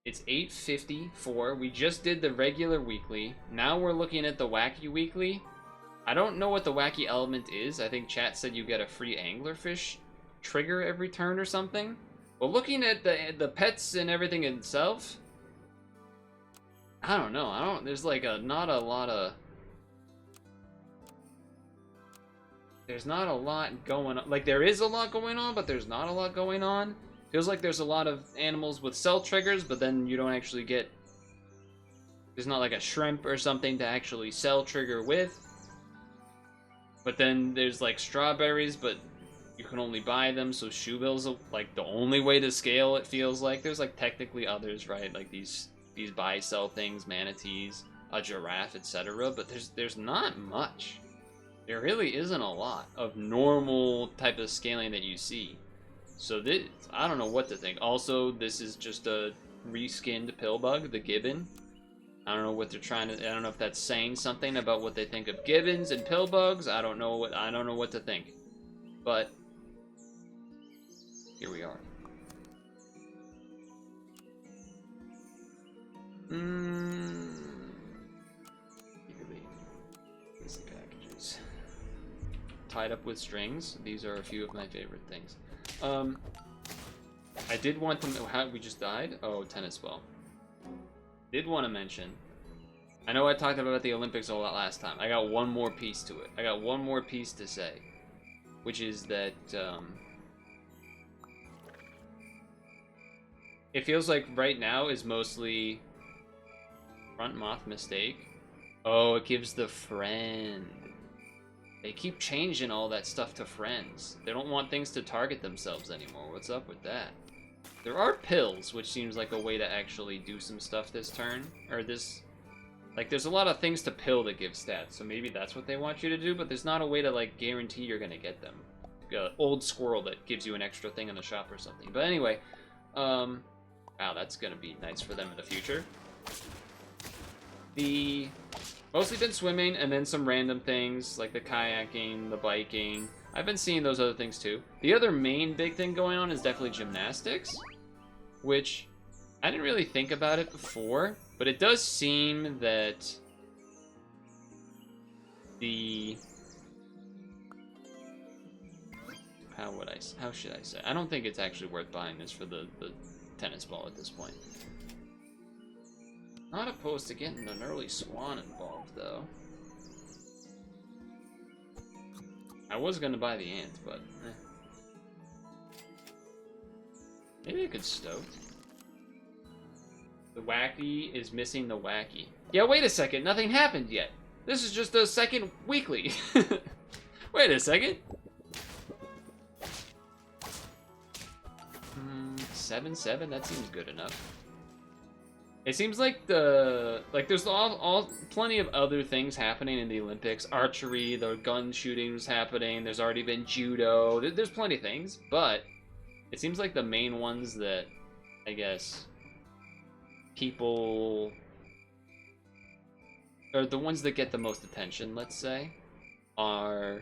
It's 8:54. We just did the regular weekly. Now we're looking at the wacky weekly. I don't know what the wacky element is. I think chat said you get a free anglerfish trigger every turn or something. But looking at the pets and everything itself, I don't know. There's like not a lot of. There's not a lot going on. Like, there is a lot going on, but there's not a lot going on. Feels like there's a lot of animals with cell triggers, but then you don't actually get... There's not like a shrimp or something to actually cell trigger with. But then there's like strawberries, but you can only buy them, so shoebill's like the only way to scale, it feels like. There's like technically others, right? Like these buy-sell things, manatees, a giraffe, etc. But there's not much. There really isn't a lot of normal type of scaling that you see. So this, I don't know what to think. Also, this is just a reskinned pillbug, the gibbon. I don't know what they're trying to. I don't know if that's saying something about what they think of gibbons and pillbugs. I don't know what to think. But here we are. Packages. Tied up with strings. These are a few of my favorite things. I did want to. How we just died? Oh, tennis ball. Did want to mention. I know I talked about the Olympics a lot last time. I got one more piece to it. I got one more piece to say, which is that it feels like right now is mostly front moth mistake. Oh, it gives the friend. They keep changing all that stuff to friends. They don't want things to target themselves anymore. What's up with that? There are pills, which seems like a way to actually do some stuff this turn. Or this... Like, there's a lot of things to pill that give stats, so maybe that's what they want you to do, but there's not a way to, like, guarantee you're gonna get them. Old squirrel that gives you an extra thing in the shop or something. But anyway, wow, that's gonna be nice for them in the future. Mostly been swimming, and then some random things, like the kayaking, the biking. I've been seeing those other things, too. The other main big thing going on is definitely gymnastics, which I didn't really think about it before, but it does seem that how should I say? I don't think it's actually worth buying this for the tennis ball at this point. Not opposed to getting an early swan involved, though. I was gonna buy the ant, but maybe I could stoat. The wacky is missing the wacky. Yeah, wait a second. Nothing happened yet. This is just the second weekly. Wait a second. 7-7. That seems good enough. It seems like there's all plenty of other things happening in the Olympics. Archery, the gun shootings happening. There's already been judo. There's plenty of things, but it seems like the main ones that I guess people, or the ones that get the most attention, let's say, are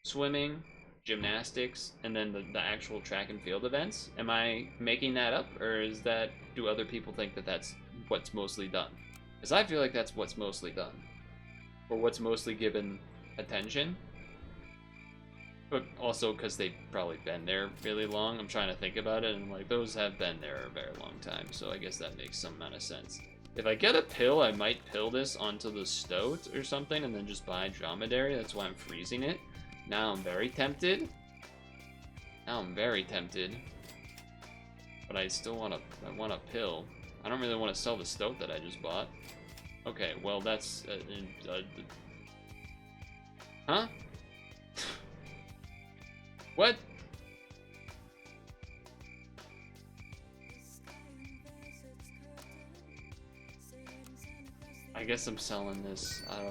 swimming, gymnastics, and then the actual track and field events. Am I making that up, or do other people think that that's what's mostly done? Because I feel like that's what's mostly done, or what's mostly given attention. But also because they've probably been there really long. I'm trying to think about it, and like, those have been there a very long time, so I guess that makes some amount of sense. If I get a pill, I might pill this onto the stoat or something, and then just buy dromedary. That's why I'm freezing it. Now I'm very tempted. But I still want a pill. I don't really want to sell the stoat that I just bought. Okay, well that's... huh? What? I guess I'm selling this. I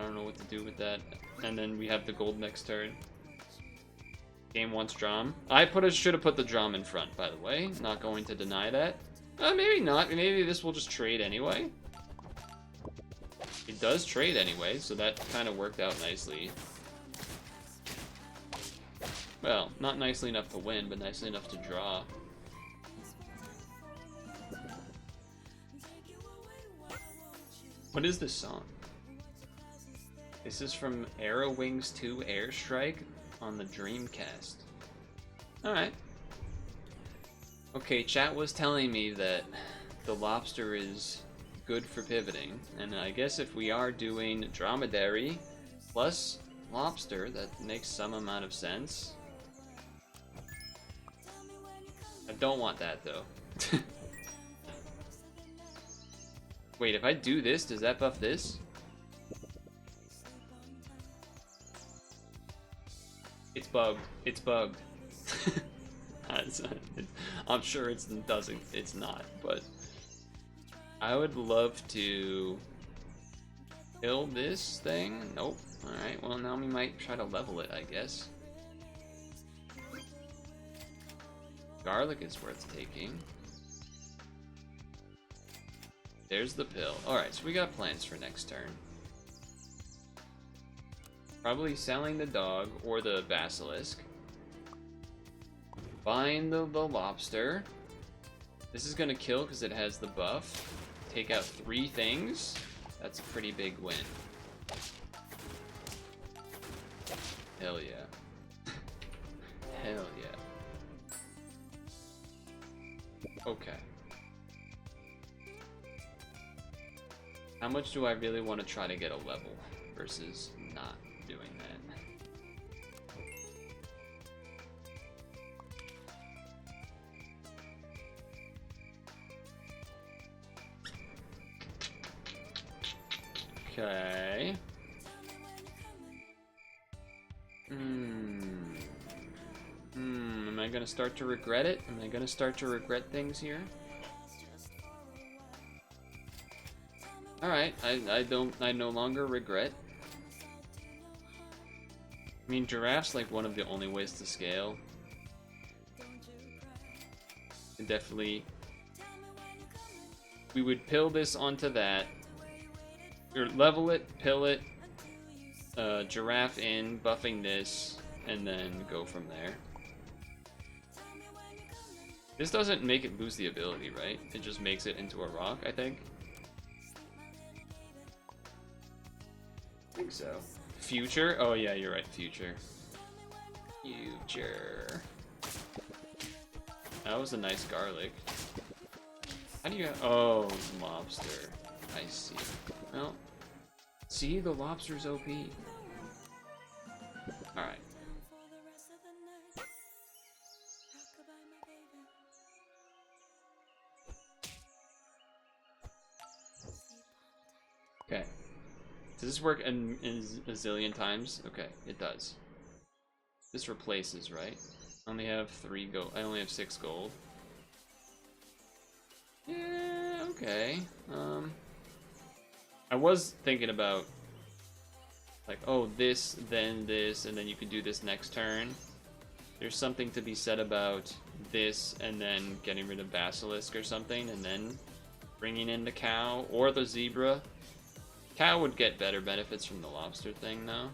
don't know what to do with that. And then we have the gold next turn. Game wants drum. Should have put the drum in front, by the way. Not going to deny that. Maybe not. Maybe this will just trade anyway. It does trade anyway, so that kind of worked out nicely. Well, not nicely enough to win, but nicely enough to draw. What is this song? This is from Arrow Wings 2 Airstrike on the Dreamcast. Alright. Okay, chat was telling me that the lobster is good for pivoting, and I guess if we are doing dromedary plus lobster, that makes some amount of sense. I don't want that though. Wait, if I do this, does that buff this? It's bugged. It's bugged. I'm sure it doesn't. It's not, but I would love to kill this thing. Nope. All right. Well, now we might try to level it, I guess. Garlic is worth taking. There's the pill. All right. So we got plans for next turn. Probably selling the dog or the basilisk. Buying the lobster. This is gonna kill because it has the buff. Take out 3 things. That's a pretty big win. Hell yeah. Hell yeah. Okay. How much do I really want to try to get a level versus not doing that? Okay. Am I gonna start to regret it? Am I gonna start to regret things here? Alright, I no longer regret. I mean, giraffe's like one of the only ways to scale. And definitely, we would pill this onto that. Or level it, pill it, giraffe in, buffing this, and then go from there. This doesn't make it lose the ability, right? It just makes it into a rock, I think. I think so. Future? Oh yeah, you're right, future. Future. That was a nice garlic. How do you... Oh, lobster. I see. Well, see, the lobster's OP. Alright. Okay. Does this work a zillion times? Okay, it does. This replaces, right? I only have 3 gold. I only have 6 gold. Yeah, okay. I was thinking about like, oh, this, and then you can do this next turn. There's something to be said about this, and then getting rid of Basilisk or something, and then bringing in the cow or the zebra. Cow would get better benefits from the lobster thing, though.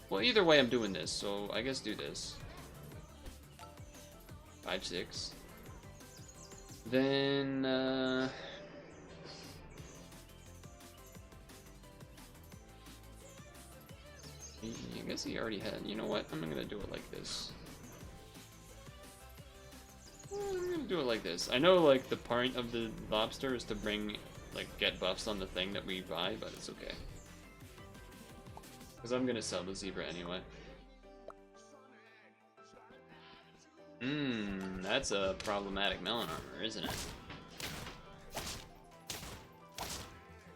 Well, either way, I'm doing this, so I guess do this. 5-6. Then, I guess he already had. You know what? I'm gonna do it like this. I'm gonna do it like this. I know, like, the point of the lobster is to bring, like, get buffs on the thing that we buy, but it's okay. Because I'm gonna sell the zebra anyway. That's a problematic melon armor, isn't it?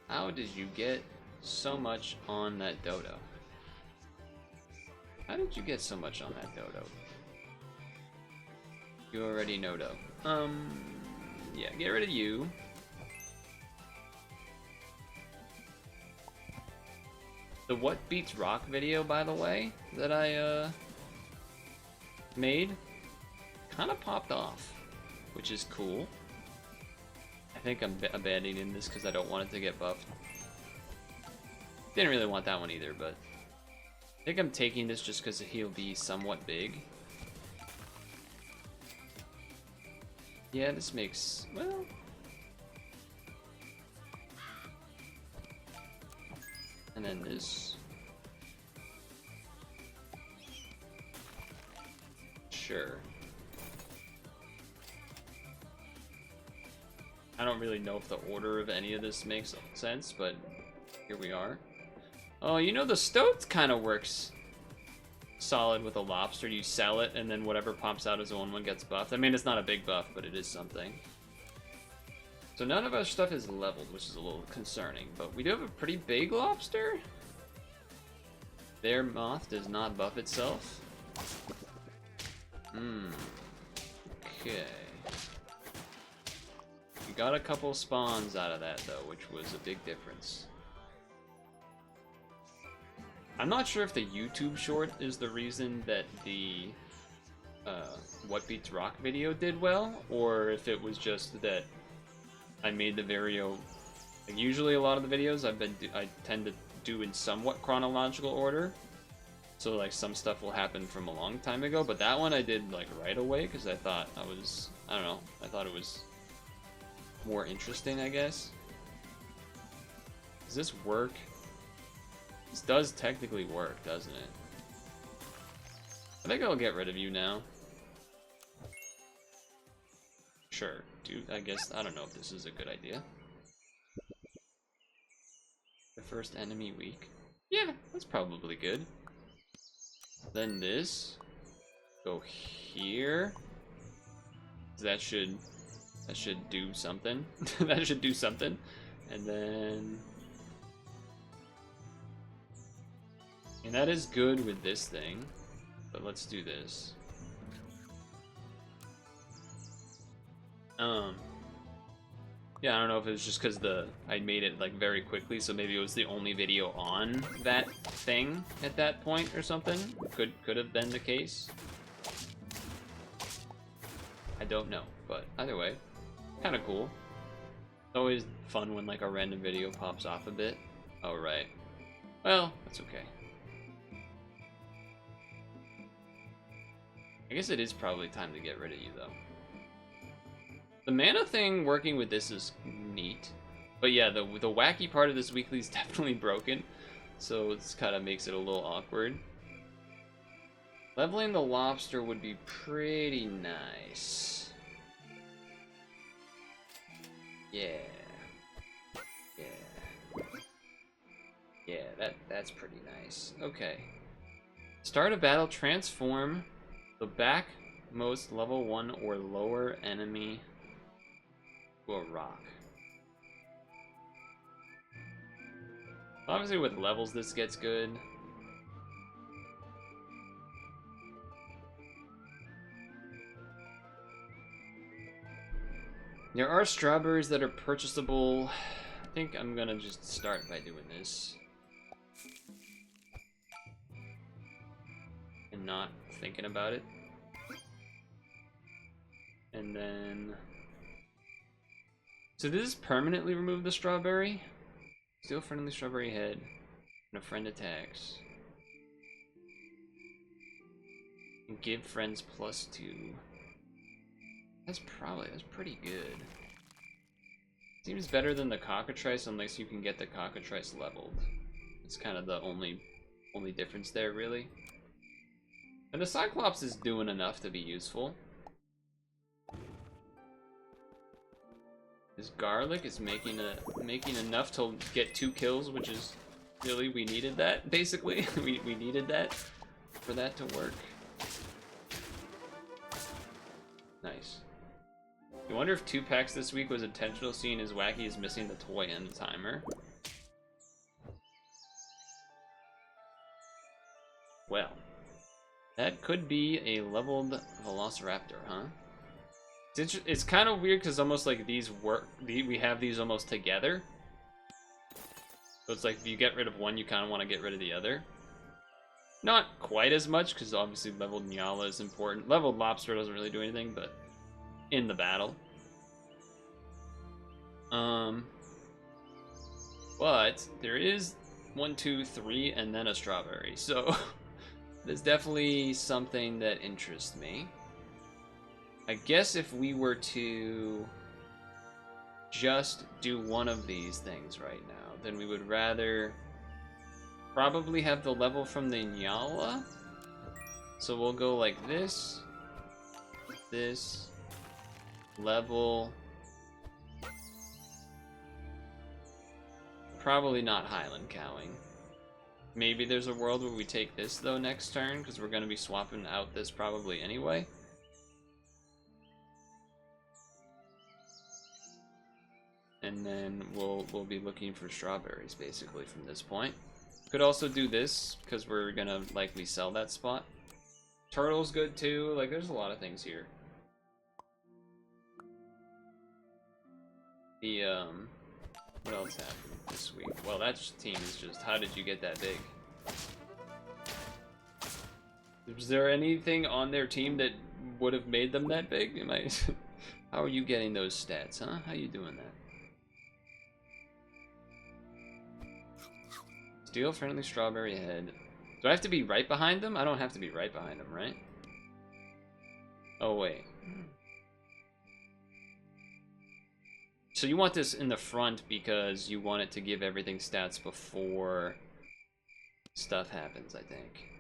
How did you get so much on that dodo? How did you get so much on that dodo? You already know do. Yeah, get rid of you. The What Beats Rock video, by the way, that I, made, kind of popped off, which is cool. I think I'm abandoning this because I don't want it to get buffed. Didn't really want that one either, but think I'm taking this just because he'll be somewhat big. Yeah, this makes, well... And then this. Sure. I don't really know if the order of any of this makes sense, but here we are. Oh, you know, the stoat kind of works solid with a lobster. You sell it, and then whatever pops out as the one gets buffed. I mean, it's not a big buff, but it is something. So none of our stuff is leveled, which is a little concerning, but we do have a pretty big lobster. Their moth does not buff itself. Okay. We got a couple spawns out of that, though, which was a big difference. I'm not sure if the YouTube short is the reason that the What Beats Rock video did well, or if it was just that I made the video. Like, usually a lot of the videos I tend to do in somewhat chronological order. So like some stuff will happen from a long time ago, but that one I did like right away because I thought I don't know, I thought it was more interesting, I guess. Does this work? This does technically work, doesn't it? I think I'll get rid of you now. Sure, dude, I guess, I don't know if this is a good idea. The first enemy week. Yeah, that's probably good. Then this. Go here. That should do something. That should do something. And then... And that is good with this thing. But let's do this. Yeah, I don't know if it was just because I made it like very quickly, so maybe it was the only video on that thing at that point or something. Could have been the case. I don't know, but either way, kind of cool. It's always fun when like a random video pops off a bit. Oh right. Well, that's okay. I guess it is probably time to get rid of you though. The mana thing working with this is neat, but yeah, the wacky part of this weekly is definitely broken, so it's kind of makes it a little awkward. Leveling the lobster would be pretty nice. Yeah, that's pretty nice. Okay, start a battle. Transform the backmost level 1 or lower enemy to a rock. Obviously with levels this gets good. There are strawberries that are purchasable. I think I'm gonna just start by doing this. And not thinking about it. And then... So does this permanently remove the strawberry? Steal friendly strawberry head. And a friend attacks. And give friends +2. That's pretty good. Seems better than the cockatrice unless you can get the cockatrice leveled. It's kind of the only difference there, really. And the Cyclops is doing enough to be useful. This garlic is making enough to get 2 kills, which is really, we needed that, basically. we needed that for that to work. Nice. I wonder if 2 packs this week was intentional, seeing as Wacky is missing the toy and the timer. Well, that could be a leveled Velociraptor, huh? It's kind of weird because almost like these work. We have these almost together. So it's like if you get rid of one, you kind of want to get rid of the other. Not quite as much because obviously leveled Nyala is important. Leveled Lobster doesn't really do anything, but in the battle. But there is 1, 2, 3, and then a strawberry. So there's definitely something that interests me. I guess if we were to just do one of these things right now, then we would rather probably have the level from the Nyala. So we'll go like this, level. Probably not Highland Cowing. Maybe there's a world where we take this though next turn, because we're going to be swapping out this probably anyway. And then we'll be looking for strawberries basically from this point. Could also do this because we're going to likely sell that spot. Turtle's good too. Like, there's a lot of things here. The what else happened this week? Well, that team is just, how did you get that big? Is there anything on their team that would have made them that big? Am I how are you getting those stats, huh? How you doing that? Steal friendly strawberry head. Do I have to be right behind them? I don't have to be right behind them, right? Oh, wait. So you want this in the front because you want it to give everything stats before stuff happens, I think.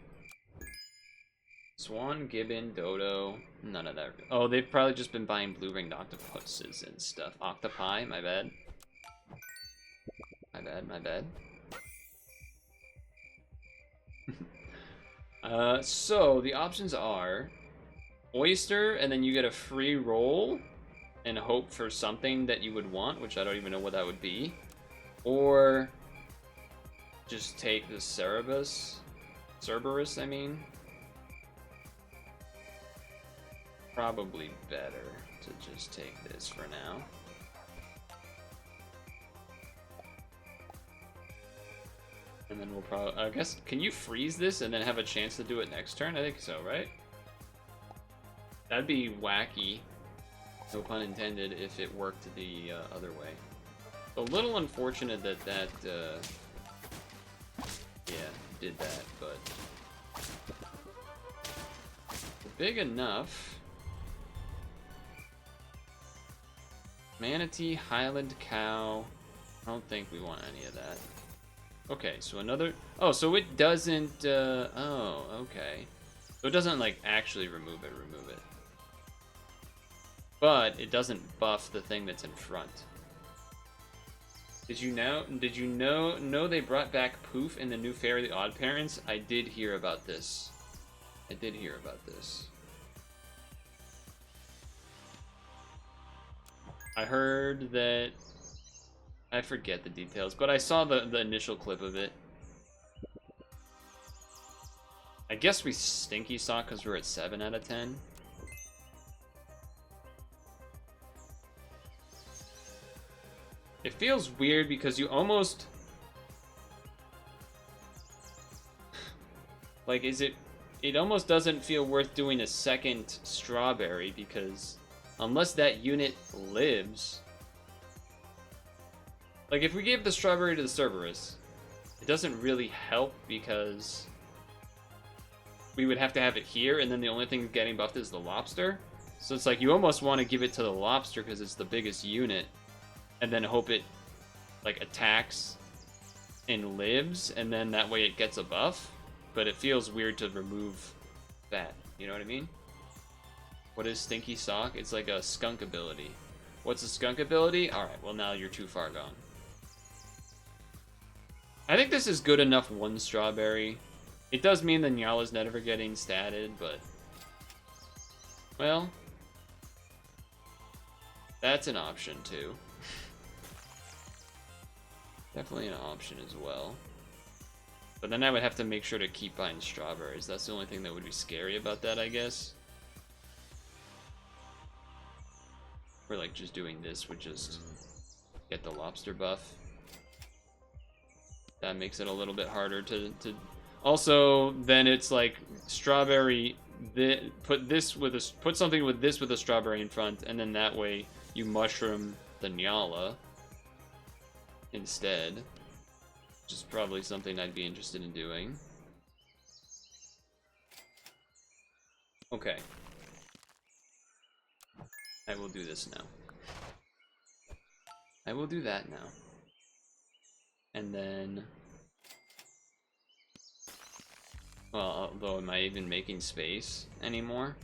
Swan, gibbon, dodo, none of that. Oh, they've probably just been buying blue-ringed octopuses and stuff. Octopi, my bad. My bad. So the options are oyster, and then you get a free roll and hope for something that you would want, which I don't even know what that would be. Or just take the Cerberus, I mean. Probably better to just take this for now. And then we'll probably, I guess, can you freeze this and then have a chance to do it next turn? I think so, right? That'd be wacky, no pun intended, if it worked the other way. A little unfortunate that yeah, did that, but big enough. Manatee, Highland cow. I don't think we want any of that. Okay, so another... Oh, so it doesn't... Oh, okay. So it doesn't, like, actually remove it. But it doesn't buff the thing that's in front. Did you know they brought back Poof in the new Fairly Odd Parents? I did hear about this. I heard that... I forget the details, but I saw the initial clip of it. I guess we stinky saw because we're at 7 out of 10. It feels weird because you almost... like, it almost doesn't feel worth doing a second strawberry because unless that unit lives... Like, if we gave the strawberry to the Cerberus, it doesn't really help because we would have to have it here, and then the only thing getting buffed is the lobster. So it's like, you almost want to give it to the lobster because it's the biggest unit, and then hope it, like, attacks and lives, and then that way it gets a buff. But it feels weird to remove that, you know what I mean? What is Stinky Sock? It's like a skunk ability. What's a skunk ability? Alright, well now you're too far gone. I think this is good enough one strawberry. It does mean the Nyala's never getting statted, but... well... that's an option too. Definitely an option as well. But then I would have to make sure to keep buying strawberries. That's the only thing that would be scary about that, I guess. Or like just doing this would just get the lobster buff. That makes it a little bit harder to... Also, then it's like strawberry. Put something with this with a strawberry in front, and then that way you mushroom the Nyala instead. which is probably something I'd be interested in doing. Okay. I will do this now. I will do that now. And then... Well, although am I even making space anymore?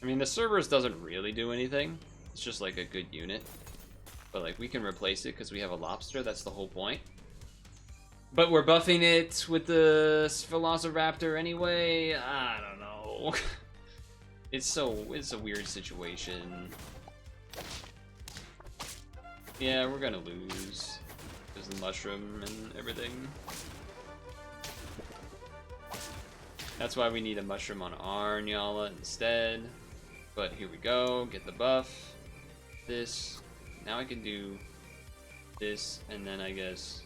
I mean, the Cerberus doesn't really do anything. It's just like a good unit. But like, we can replace it because we have a lobster, that's the whole point. But we're buffing it with the Velociraptor anyway. I don't know. It's a weird situation. Yeah, we're gonna lose. There's the mushroom and everything. That's why we need a mushroom on our Nyala instead. But here we go, get the buff. This. Now I can do this, and then I guess...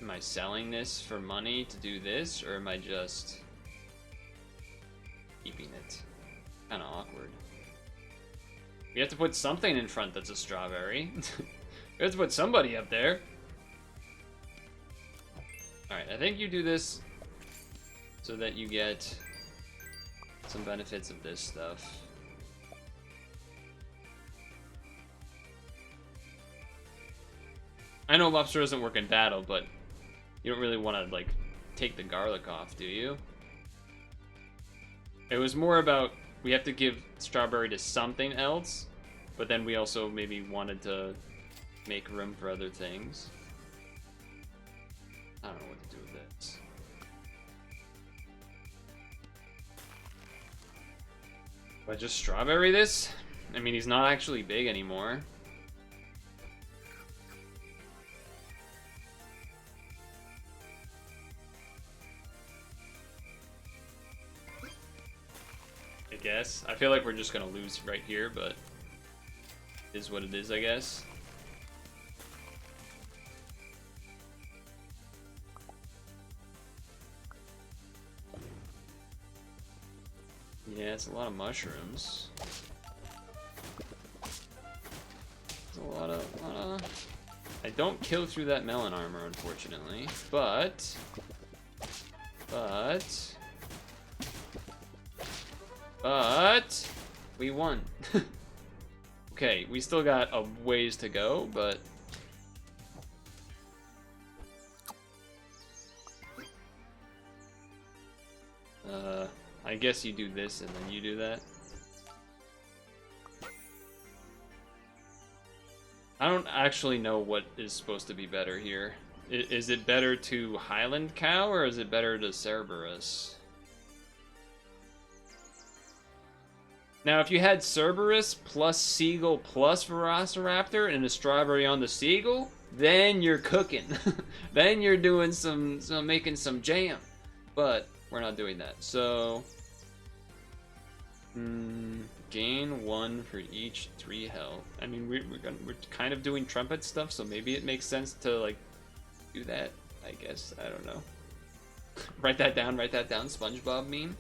Am I selling this for money to do this, or am I just keeping it? Kinda awkward. We have to put something in front that's a strawberry. We have to put somebody up there. Alright, I think you do this so that you get some benefits of this stuff. I know lobster doesn't work in battle, but you don't really want to, like, take the garlic off, do you? It was more about, we have to give strawberry to something else, but then we also maybe wanted to make room for other things. I don't know what to do with this. But just strawberry this? I mean, he's not actually big anymore. I guess. I feel like we're just gonna lose right here, but it is what it is, I guess. Yeah, it's a lot of mushrooms. It's a lot of... I don't kill through that melon armor, unfortunately, but we won. Okay, we still got a ways to go, but I guess you do this and then you do that. I don't actually know what is supposed to be better here. Is it better to Highland Cow or is it better to Cerberus? Now, if you had Cerberus plus Seagull plus Velociraptor and a strawberry on the Seagull, then you're cooking. Then you're doing making some jam. But we're not doing that. So, gain 1 for each 3 health. I mean, we're kind of doing trumpet stuff, so maybe it makes sense to like do that. I guess I don't know. Write that down. Write that down. SpongeBob meme.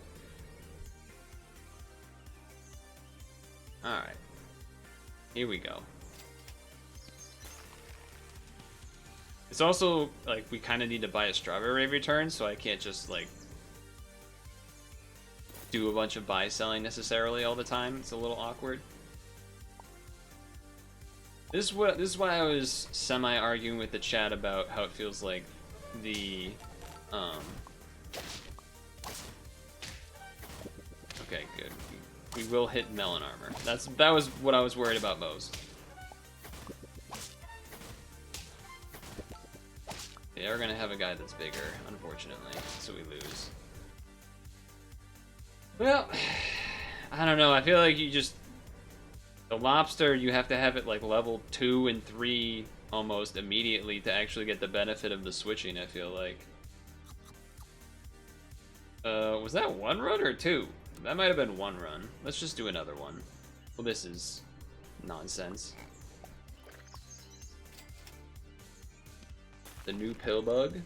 Alright. Here we go. It's also, like, we kind of need to buy a strawberry every turn, so I can't just, like, do a bunch of buy-selling necessarily all the time. It's a little awkward. This is why I was semi-arguing with the chat about how it feels like the, Okay, good. We will hit melon armor. That was what I was worried about most. They are gonna have a guy that's bigger, unfortunately, so we lose. Well, I don't know. I feel like the lobster, you have to have it like level 2 and 3 almost immediately to actually get the benefit of the switching, I feel like. Was that 1 run or 2? That might have been 1 run. Let's just do another one. Well, this is nonsense. The new pill bug.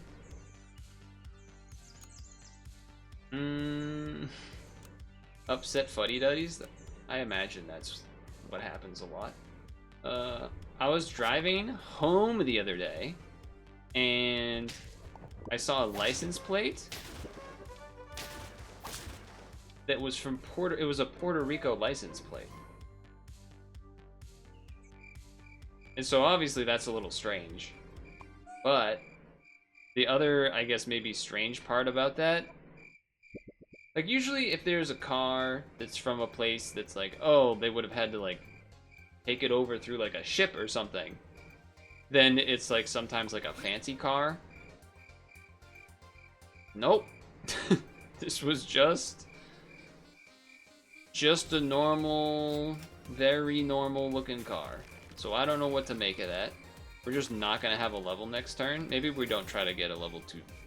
Upset fuddy-duddies? I imagine that's what happens a lot. I was driving home the other day, and I saw a license plate that was from it was a Puerto Rico license plate. And so obviously that's a little strange. But the other, I guess, maybe strange part about that, like usually if there's a car that's from a place that's like, oh, they would have had to like take it over through like a ship or something, then it's like sometimes like a fancy car. Nope. This was just a normal, very normal looking car. So I don't know what to make of that. We're just not gonna have a level next turn. Maybe we don't try to get a level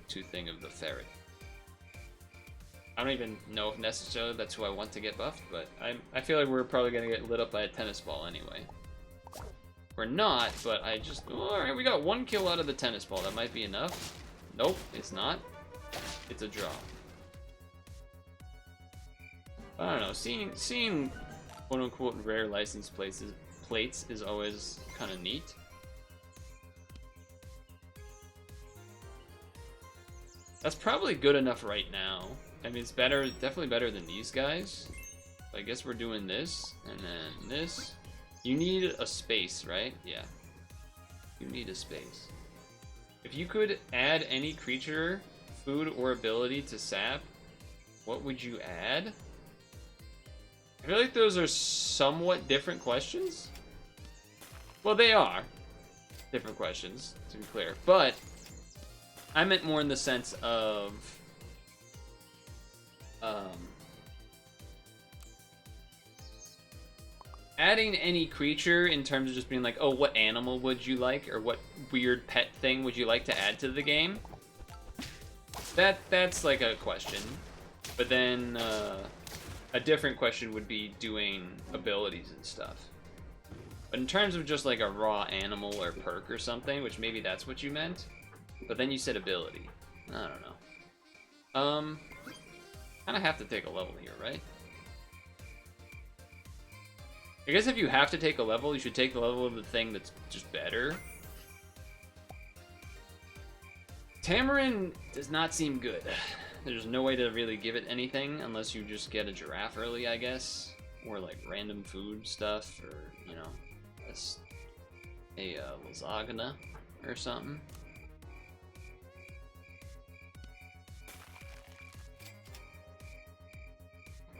2 thing of the ferret. I don't even know if necessarily that's who I want to get buffed, but I feel like we're probably gonna get lit up by a tennis ball anyway. We're not, but I just... Oh, alright, we got 1 kill out of the tennis ball. That might be enough. Nope, it's not. It's a draw. I don't know, seeing quote-unquote rare license plates is always kind of neat. That's probably good enough right now. I mean, it's better, definitely better than these guys. I guess we're doing this, and then this. You need a space, right? Yeah. You need a space. If you could add any creature, food, or ability to sap, what would you add? I feel like those are somewhat different questions. Well, they are different questions, to be clear. But I meant more in the sense of adding any creature in terms of just being like, oh, what animal would you like, or what weird pet thing would you like to add to the game? That's like a question. But then a different question would be doing abilities and stuff. But in terms of just like a raw animal or perk or something, which maybe that's what you meant, but then you said ability. I don't know. Kind of have to take a level here, right? I guess if you have to take a level, you should take the level of the thing that's just better. Tamarin does not seem good. There's no way to really give it anything unless you just get a giraffe early, I guess. Or like random food stuff, or, you know, a lasagna or something.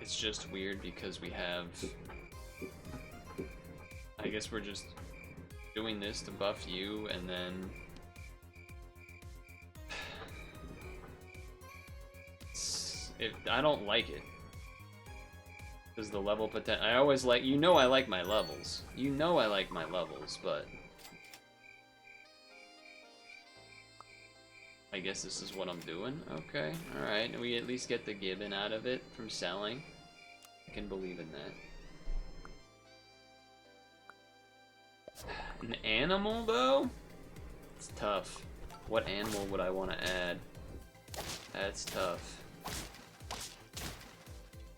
It's just weird because we have... I guess we're just doing this to buff you, and then... I don't like it. Because the level potential... I always like... You know I like my levels. You know I like my levels, but... I guess this is what I'm doing. Okay, alright. We at least get the gibbon out of it from selling. I can believe in that. An animal, though? It's tough. What animal would I want to add? That's tough.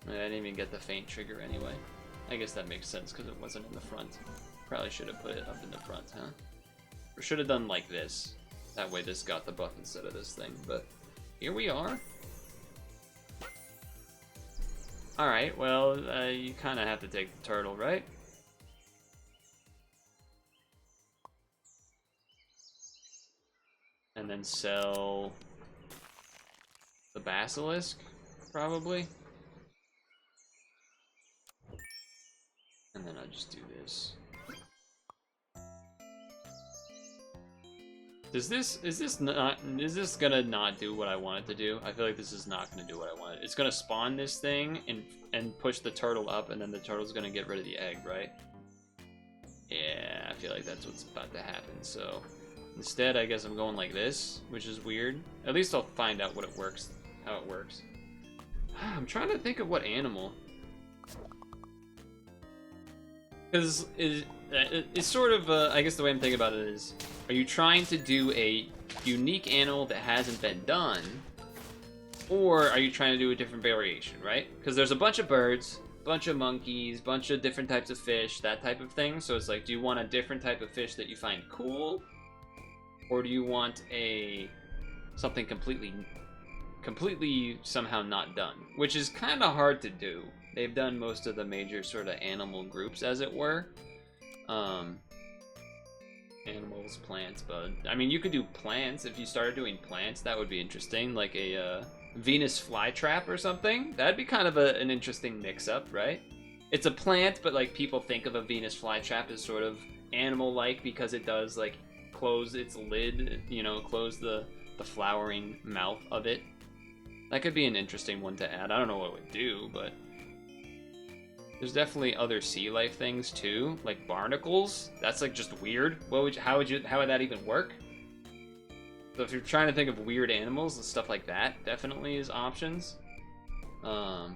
I didn't even get the faint trigger anyway. I guess that makes sense because it wasn't in the front. Probably should have put it up in the front, huh? Or should have done like this. That way this got the buff instead of this thing, but here we are. Alright, well, you kind of have to take the turtle, right? And then sell the basilisk, probably. And then I'll just do this. Is this gonna not do what I want it to do? I feel like this is not gonna do what I want. It's gonna spawn this thing and push the turtle up, and then the turtle's gonna get rid of the egg, right? Yeah, I feel like that's what's about to happen, so... Instead, I guess I'm going like this, which is weird. At least I'll find out what it works, how it works. I'm trying to think of what animal. Because it's sort of, I guess the way I'm thinking about it is, are you trying to do a unique animal that hasn't been done? Or are you trying to do a different variation, right? Because there's a bunch of birds, bunch of monkeys, bunch of different types of fish, that type of thing. So it's like, do you want a different type of fish that you find cool, or do you want something completely somehow not done, which is kind of hard to do. They've done most of the major sort of animal groups, as it were. Animals, plants, bud. I mean, you could do plants. If you started doing plants, that would be interesting, like a Venus flytrap or something. That'd be kind of an interesting mix-up, right? It's a plant, but like people think of a Venus flytrap as sort of animal-like because it does like close its lid, you know, close the flowering mouth of it. That could be an interesting one to add. I don't know what it would do, but there's definitely other sea life things too, like barnacles. That's like just weird. How would that even work? So if you're trying to think of weird animals and stuff like that, definitely is options. If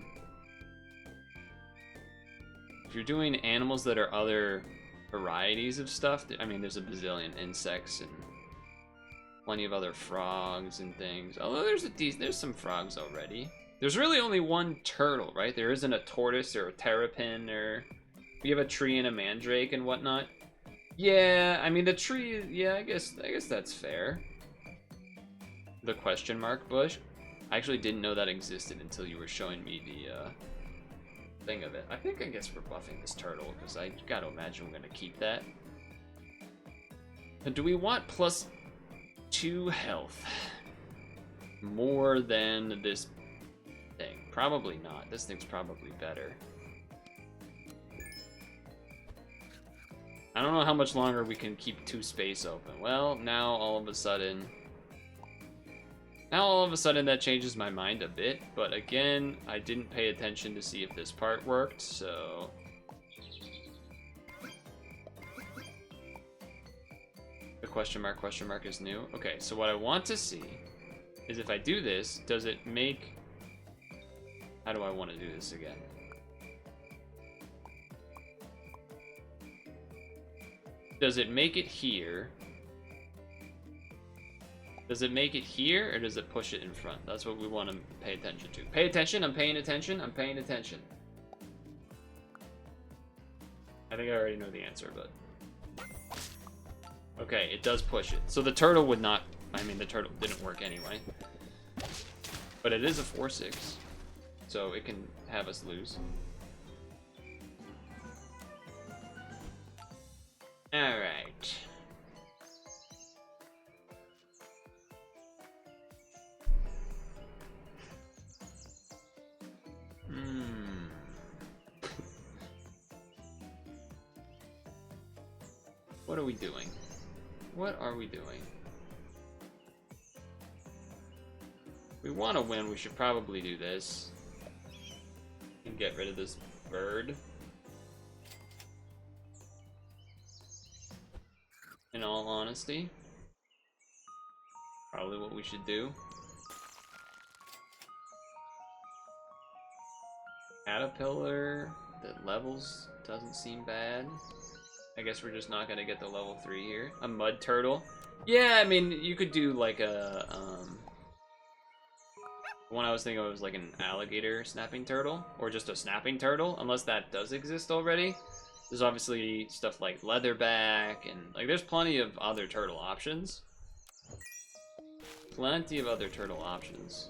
you're doing animals that are other varieties of stuff, I mean, there's a bazillion insects and plenty of other frogs and things. Although there's some frogs already. There's really only one turtle, right? There isn't a tortoise or a terrapin, or we have a tree and a mandrake and whatnot. Yeah, I mean the tree. Yeah, I guess that's fair. The question mark bush. I actually didn't know that existed until you were showing me the thing of it. I guess we're buffing this turtle because I gotta imagine we're gonna keep that. And do we want +2 health? More than this thing? Probably not. This thing's probably better. I don't know how much longer we can keep 2 space open. Well, now all of a sudden that changes my mind a bit, but again, I didn't pay attention to see if this part worked, so the question mark is new. Okay, so what I want to see is if I do this, does it make... How do I want to do this again? Does it make it here? Does it make it here, or does it push it in front? That's what we want to pay attention to. Pay attention, I'm paying attention, I'm paying attention. I think I already know the answer, but... Okay, it does push it. So the turtle would not... I mean, the turtle didn't work anyway. But it is a 4/6. So it can have us lose. Alright. What are we doing? What are we doing? If we want to win, we should probably do this. And get rid of this bird. In all honesty. Probably what we should do. Caterpillar that levels doesn't seem bad. I guess we're just not gonna get the level 3 here. A mud turtle. Yeah, I mean, you could do like a, the one I was thinking of was like an alligator snapping turtle, or just a snapping turtle, unless that does exist already. There's obviously stuff like leatherback, and like there's plenty of other turtle options. Plenty of other turtle options.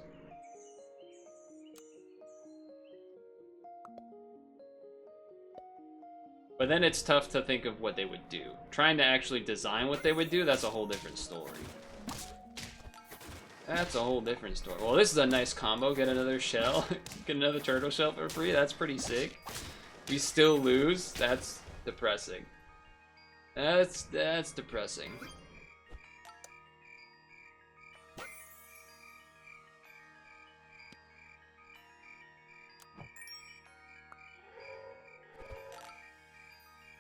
But then it's tough to think of what they would do. Trying to actually design what they would do, that's a whole different story. That's a whole different story. Well, this is a nice combo. Get another shell. Get another turtle shell for free. That's pretty sick. We still lose. That's depressing. That's depressing.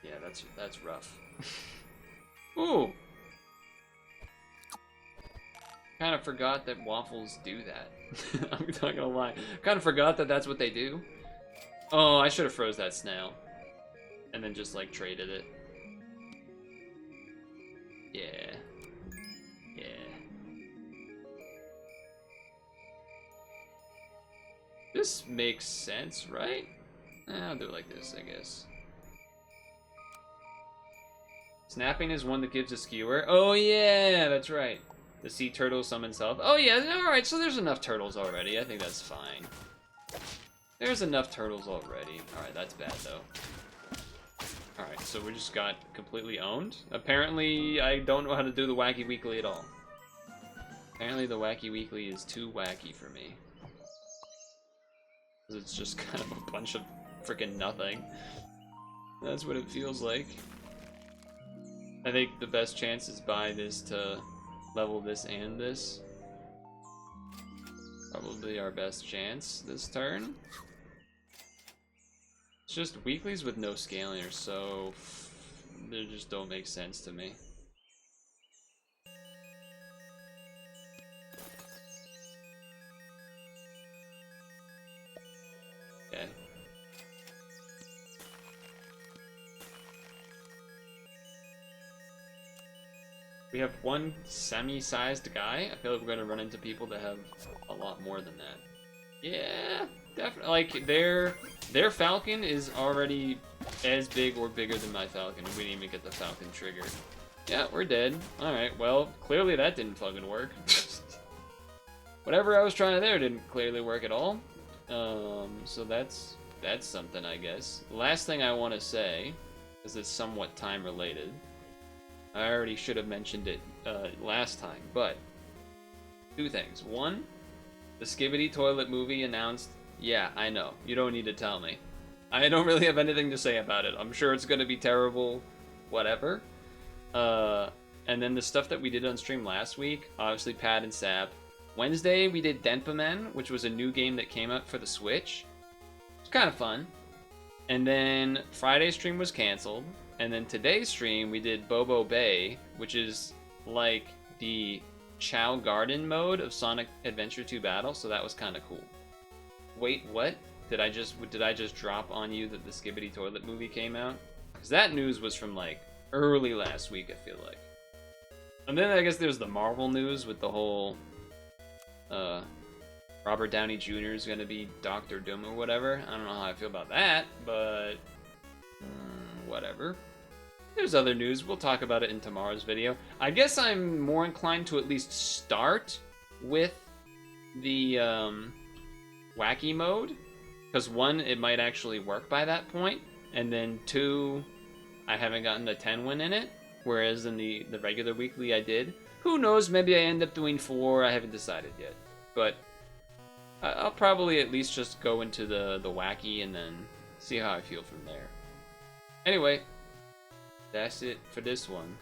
Yeah, that's rough. Ooh. Kind of forgot that waffles do that. I'm not gonna lie. Kind of forgot that that's what they do. Oh, I should have froze that snail. And then just like traded it. Yeah. Yeah. This makes sense, right? I'll do it like this, I guess. Snapping is one that gives a skewer. Oh yeah, that's right. The sea turtle summons health. Oh yeah, alright, so there's enough turtles already. I think that's fine. There's enough turtles already. Alright, that's bad though. Alright, so we just got completely owned. Apparently, I don't know how to do the wacky weekly at all. Apparently the wacky weekly is too wacky for me. It's just kind of a bunch of freaking nothing. That's what it feels like. I think the best chance is buy this to level this and this. Probably our best chance this turn. It's just weeklies with no scaling are so... they just don't make sense to me. Okay. We have one semi-sized guy. I feel like we're gonna run into people that have a lot more than that. Yeah, definitely. Like their falcon is already as big or bigger than my falcon. We didn't even get the falcon trigger. Yeah, we're dead. All right. Well, clearly that didn't fucking work. Whatever I was trying there didn't clearly work at all. So that's something, I guess. Last thing I want to say, is it's somewhat time related. I already should have mentioned it last time, but two things. One, the Skibidi Toilet movie announced. Yeah, I know. You don't need to tell me. I don't really have anything to say about it. I'm sure it's going to be terrible, whatever. And then the stuff that we did on stream last week, obviously Pad and Sap. Wednesday, we did Denpamen, which was a new game that came out for the Switch. It's kind of fun. And then Friday's stream was canceled. And then today's stream, we did Bobo Bay, which is like the Chow Garden mode of Sonic Adventure 2 Battle, so that was kind of cool. Wait, what? Did I just drop on you that the Skibidi Toilet movie came out? Because that news was from like early last week, I feel like. And then I guess there's the Marvel news with the whole Robert Downey Jr. is going to be Doctor Doom or whatever. I don't know how I feel about that, but whatever. There's other news. We'll talk about it in tomorrow's video. I guess I'm more inclined to at least start with the wacky mode. Because one, it might actually work by that point. And then two, I haven't gotten a 10 win in it. Whereas in the regular weekly I did. Who knows, maybe I end up doing 4. I haven't decided yet. But I'll probably at least just go into the wacky and then see how I feel from there. Anyway, that's it for this one.